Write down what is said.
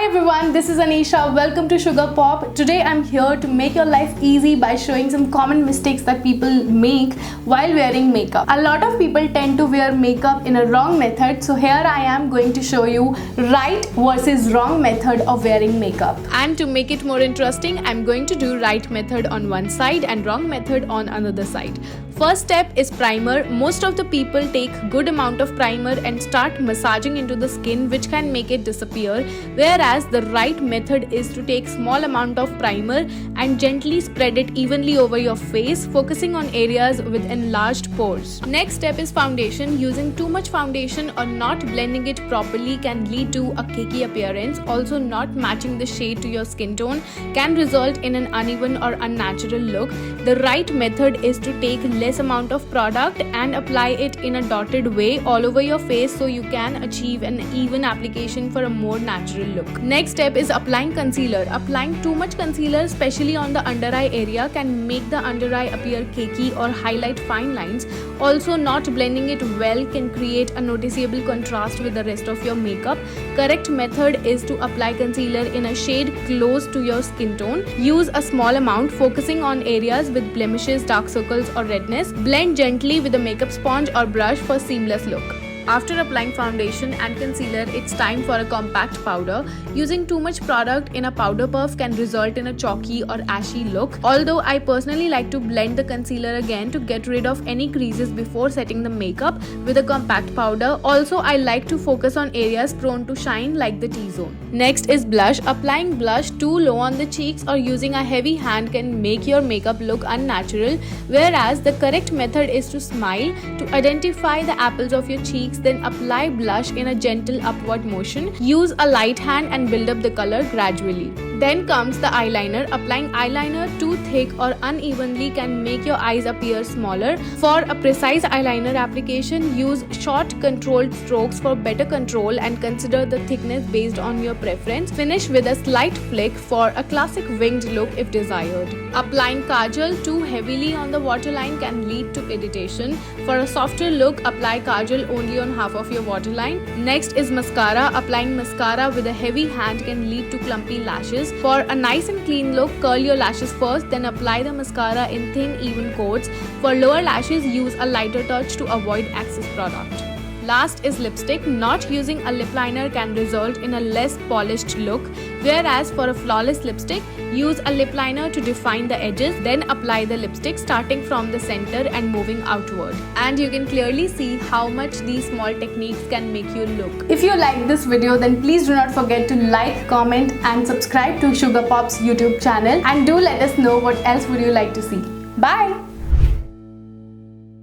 Hi everyone, this is Anisha. Welcome to SUGARPOP. Today I'm here to make your life easy by showing some common mistakes that people make while wearing makeup. A lot of people tend to wear makeup in a wrong method, so here I am going to show you right versus wrong method of wearing makeup. And to make it more interesting, I'm going to do right method on one side and wrong method on another side. First step is primer. Most of the people take good amount of primer and start massaging into the skin, which can make it disappear, whereas the right method is to take small amount of primer and gently spread it evenly over your face, focusing on areas with enlarged pores. Next step is foundation. Using too much foundation or not blending it properly can lead to a cakey appearance. Also, not matching the shade to your skin tone can result in an uneven or unnatural look. The right method is to take less amount of product and apply it in a dotted way all over your face so you can achieve an even application for a more natural look. Next step is applying concealer. Applying too much concealer, especially on the under eye area, can make the under eye appear cakey or highlight fine lines. Also, not blending it well can create a noticeable contrast with the rest of your makeup. Correct method is to apply concealer in a shade close to your skin tone. Use a small amount, focusing on areas with blemishes, dark circles or redness. Blend gently with a makeup sponge or brush for seamless look. After applying foundation and concealer, it's time for a compact powder. Using too much product in a powder puff can result in a chalky or ashy look. Although I personally like to blend the concealer again to get rid of any creases before setting the makeup with a compact powder. Also, I like to focus on areas prone to shine like the T-zone. Next is blush. Applying blush too low on the cheeks or using a heavy hand can make your makeup look unnatural, whereas the correct method is to smile to identify the apples of your cheeks. Then apply blush in a gentle upward motion. Use a light hand and build up the color gradually. Then comes the eyeliner. Applying eyeliner too thick or unevenly can make your eyes appear smaller. For a precise eyeliner application, use short controlled strokes for better control and consider the thickness based on your preference. Finish with a slight flick for a classic winged look if desired. Applying kajal too heavily on the waterline can lead to irritation. For a softer look, apply kajal only on half of your waterline. Next is mascara. Applying mascara with a heavy hand can lead to clumpy lashes. For a nice and clean look, curl your lashes first, then apply the mascara in thin, even coats. For lower lashes, use a lighter touch to avoid excess product. Last is lipstick. Not using a lip liner can result in a less polished look, whereas for a flawless lipstick, use a lip liner to define the edges, then apply the lipstick starting from the center and moving outward. And you can clearly see how much these small techniques can make you look. If you like this video, then please do not forget to like, comment and subscribe to SUGARPOP's YouTube channel, and do let us know what else would you like to see. Bye!